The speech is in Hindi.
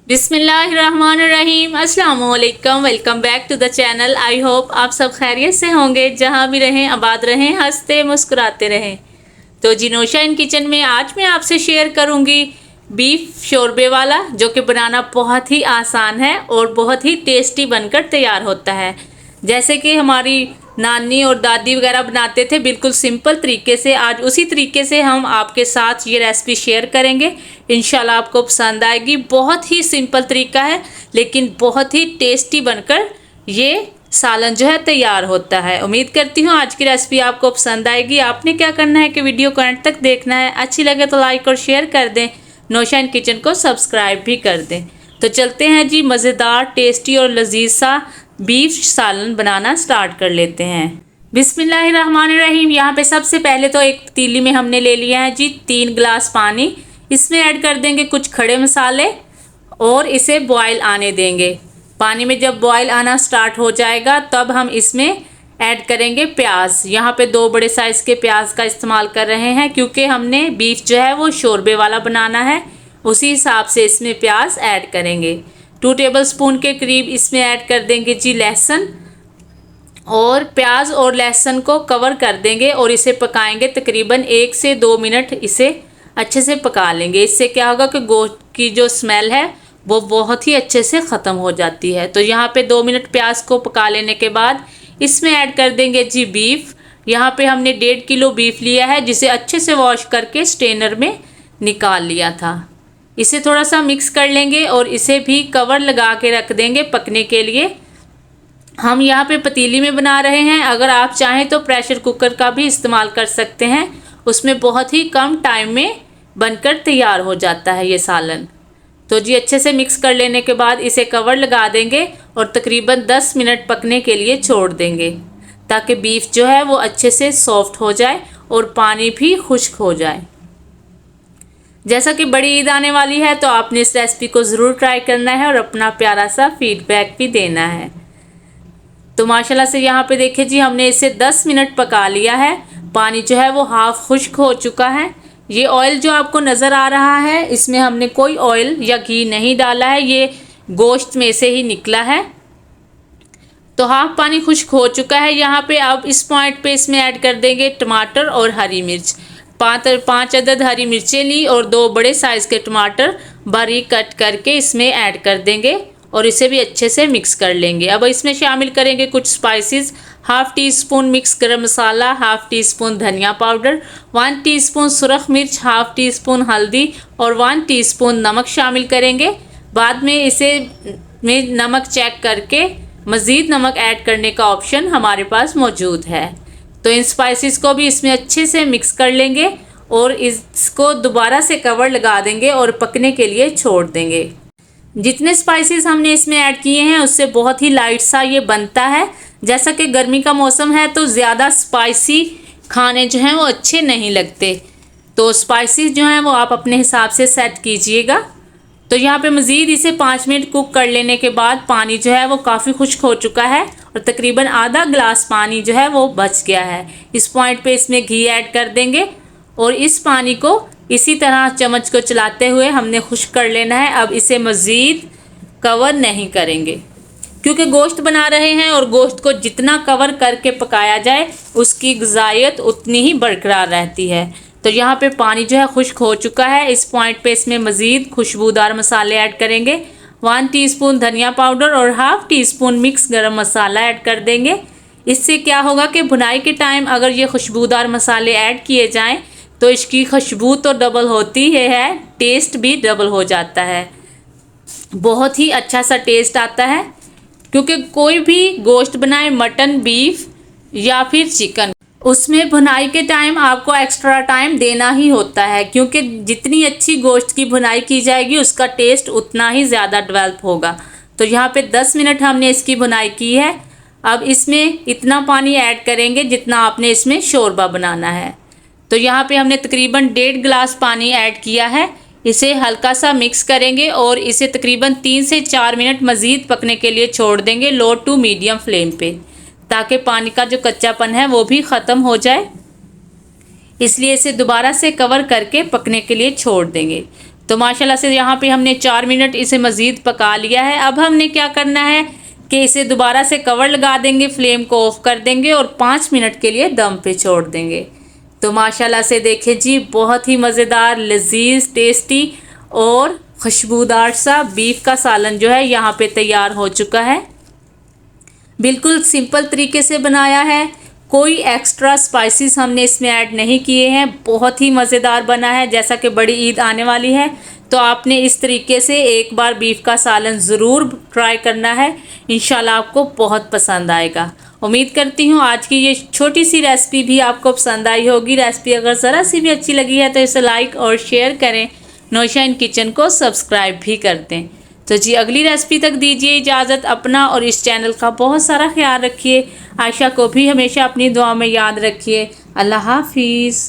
बिस्मिल्लाहिर्रहमानिर्रहीम। अस्सलाम वालेकुम। Welcome back to the channel. I hope आप सब खैरियत से होंगे, जहाँ भी रहें आबाद रहें, हंसते मुस्कुराते रहें। तो जी नौशा इन किचन में आज मैं आपसे शेयर करूँगी बीफ शोरबे वाला, जो कि बनाना बहुत ही आसान है और बहुत ही टेस्टी बनकर तैयार होता है। जैसे कि हमारी नानी और दादी वगैरह बनाते थे बिल्कुल सिंपल तरीके से, आज उसी तरीके से हम आपके साथ ये रेसिपी शेयर करेंगे। इंशाल्लाह आपको पसंद आएगी। बहुत ही सिंपल तरीका है लेकिन बहुत ही टेस्टी बनकर ये सालन जो है तैयार होता है। उम्मीद करती हूँ आज की रेसिपी आपको पसंद आएगी। आपने क्या करना है कि वीडियो को एंड तक देखना है। अच्छी लगे तो लाइक और शेयर कर दें। नौशा इन किचन को सब्सक्राइब भी कर दें। तो चलते हैं जी, मज़ेदार टेस्टी और लजीज सा बीफ सालन बनाना स्टार्ट कर लेते हैं। बिस्मिल्लाहिर्रहमानिर्रहीम। यहाँ पे सबसे पहले तो एक पतीली में हमने ले लिया है जी 3 गिलास पानी। इसमें ऐड कर देंगे कुछ खड़े मसाले और इसे बॉयल आने देंगे। पानी में जब बॉयल आना स्टार्ट हो जाएगा तब हम इसमें ऐड करेंगे प्याज। यहाँ पे 2 बड़े साइज़ के प्याज का इस्तेमाल कर रहे हैं, क्योंकि हमने बीफ जो है वो शोरबे वाला बनाना है, उसी हिसाब से इसमें प्याज ऐड करेंगे। 2 टेबलस्पून के करीब इसमें ऐड कर देंगे जी लहसुन, और प्याज और लहसुन को कवर कर देंगे और इसे पकाएंगे तकरीबन 1 से 2 मिनट। इसे अच्छे से पका लेंगे। इससे क्या होगा कि गोश्त की जो स्मेल है वो बहुत ही अच्छे से ख़त्म हो जाती है। तो यहाँ पे 2 मिनट प्याज को पका लेने के बाद इसमें ऐड कर देंगे जी बीफ। यहाँ पे हमने 1.5 किलो बीफ लिया है, जिसे अच्छे से वॉश करके स्ट्रेनर में निकाल लिया था। इसे थोड़ा सा मिक्स कर लेंगे और इसे भी कवर लगा के रख देंगे पकने के लिए। हम यहाँ पे पतीली में बना रहे हैं, अगर आप चाहें तो प्रेशर कुकर का भी इस्तेमाल कर सकते हैं। उसमें बहुत ही कम टाइम में बनकर तैयार हो जाता है ये सालन। तो जी अच्छे से मिक्स कर लेने के बाद इसे कवर लगा देंगे और तकरीबन 10 मिनट पकने के लिए छोड़ देंगे, ताकि बीफ जो है वो अच्छे से सॉफ्ट हो जाए और पानी भी खुश्क हो जाए। जैसा कि बड़ी ईद आने वाली है तो आपने इस रेसिपी को ज़रूर ट्राई करना है और अपना प्यारा सा फीडबैक भी देना है। तो माशाल्लाह से यहाँ पे देखिए जी, हमने इसे 10 मिनट पका लिया है। पानी जो है वो हाफ खुश्क हो चुका है। ये ऑयल जो आपको नज़र आ रहा है, इसमें हमने कोई ऑयल या घी नहीं डाला है, ये गोश्त में से ही निकला है। तो हाफ पानी खुश्क हो चुका है। यहाँ पे अब इस पॉइंट पे इसमें ऐड कर देंगे टमाटर और हरी मिर्च। 5 अदद हरी मिर्चें ली और 2 बड़े साइज़ के टमाटर बारीक कट करके इसमें ऐड कर देंगे और इसे भी अच्छे से मिक्स कर लेंगे। अब इसमें शामिल करेंगे कुछ स्पाइसेस। 1/2 टीस्पून मिक्स गरम मसाला, 1/2 टीस्पून धनिया पाउडर, 1 टीस्पून सुरख मिर्च, 1/2 टीस्पून हल्दी और 1 टीस्पून नमक शामिल करेंगे। बाद में इसे में नमक चेक करके मज़ीद नमक ऐड करने का ऑप्शन हमारे पास मौजूद है। तो इन स्पाइसेस को भी इसमें अच्छे से मिक्स कर लेंगे और इसको दोबारा से कवर लगा देंगे और पकने के लिए छोड़ देंगे। जितने स्पाइसेस हमने इसमें ऐड किए हैं उससे बहुत ही लाइट सा ये बनता है। जैसा कि गर्मी का मौसम है तो ज़्यादा स्पाइसी खाने जो हैं वो अच्छे नहीं लगते, तो स्पाइसेस जो हैं वो आप अपने हिसाब से सेट कीजिएगा। तो यहाँ पे मज़ीद इसे 5 मिनट कुक कर लेने के बाद पानी जो है वो काफ़ी खुश्क हो चुका है और तकरीबन आधा गिलास पानी जो है वो बच गया है। इस पॉइंट पे इसमें घी ऐड कर देंगे और इस पानी को इसी तरह चम्मच को चलाते हुए हमने खुश्क कर लेना है। अब इसे मज़ीद कवर नहीं करेंगे, क्योंकि गोश्त बना रहे हैं और गोश्त को जितना कवर करके पकाया जाए उसकी ग़िज़ाइयत उतनी ही बरकरार रहती है। तो यहाँ पे पानी जो है खुश्क हो चुका है। इस पॉइंट पे इसमें मज़ीद खुशबूदार मसाले ऐड करेंगे। 1 टीस्पून धनिया पाउडर और 1/2 टीस्पून मिक्स गरम मसाला ऐड कर देंगे। इससे क्या होगा कि भुनाई के टाइम अगर ये खुशबूदार मसाले ऐड किए जाएँ तो इसकी खुशबू तो डबल होती है, टेस्ट भी डबल हो जाता है। बहुत ही अच्छा सा टेस्ट आता है, क्योंकि कोई भी गोश्त बनाए, मटन, बीफ या फिर चिकन, उसमें भुनाई के टाइम आपको एक्स्ट्रा टाइम देना ही होता है, क्योंकि जितनी अच्छी गोश्त की भुनाई की जाएगी उसका टेस्ट उतना ही ज़्यादा डेवलप होगा। तो यहाँ पे 10 मिनट हमने इसकी भुनाई की है। अब इसमें इतना पानी ऐड करेंगे जितना आपने इसमें शोरबा बनाना है। तो यहाँ पे हमने तकरीबन 1.5 गिलास पानी ऐड किया है। इसे हल्का सा मिक्स करेंगे और इसे तकरीबन 3 से 4 मिनट मज़ीद पकने के लिए छोड़ देंगे लो टू मीडियम फ्लेम पे, ताकि पानी का जो कच्चापन है वो भी ख़त्म हो जाए। इसलिए इसे दोबारा से कवर करके पकने के लिए छोड़ देंगे। तो माशाल्लाह से यहाँ पे हमने 4 मिनट इसे मज़ीद पका लिया है। अब हमने क्या करना है कि इसे दोबारा से कवर लगा देंगे, फ्लेम को ऑफ कर देंगे और 5 मिनट के लिए दम पे छोड़ देंगे। तो माशाल्लाह से देखें जी, बहुत ही मज़ेदार, लजीज, टेस्टी और खुशबूदार सा बीफ का सालन जो है यहाँ पे तैयार हो चुका है। बिल्कुल सिंपल तरीके से बनाया है, कोई एक्स्ट्रा स्पाइसेस हमने इसमें ऐड नहीं किए हैं। बहुत ही मज़ेदार बना है। जैसा कि बड़ी ईद आने वाली है तो आपने इस तरीके से एक बार बीफ का सालन ज़रूर ट्राई करना है, इंशाल्लाह आपको बहुत पसंद आएगा। उम्मीद करती हूँ आज की ये छोटी सी रेसिपी भी आपको पसंद आई होगी। रेसिपी अगर ज़रा सी भी अच्छी लगी है तो इसे लाइक और शेयर करें, नौशा इन किचन को सब्सक्राइब भी कर दें। तो जी अगली रेसिपी तक दीजिए इजाज़त। अपना और इस चैनल का बहुत सारा ख्याल रखिए। आयशा को भी हमेशा अपनी दुआ में याद रखिए। अल्लाह हाफिज़।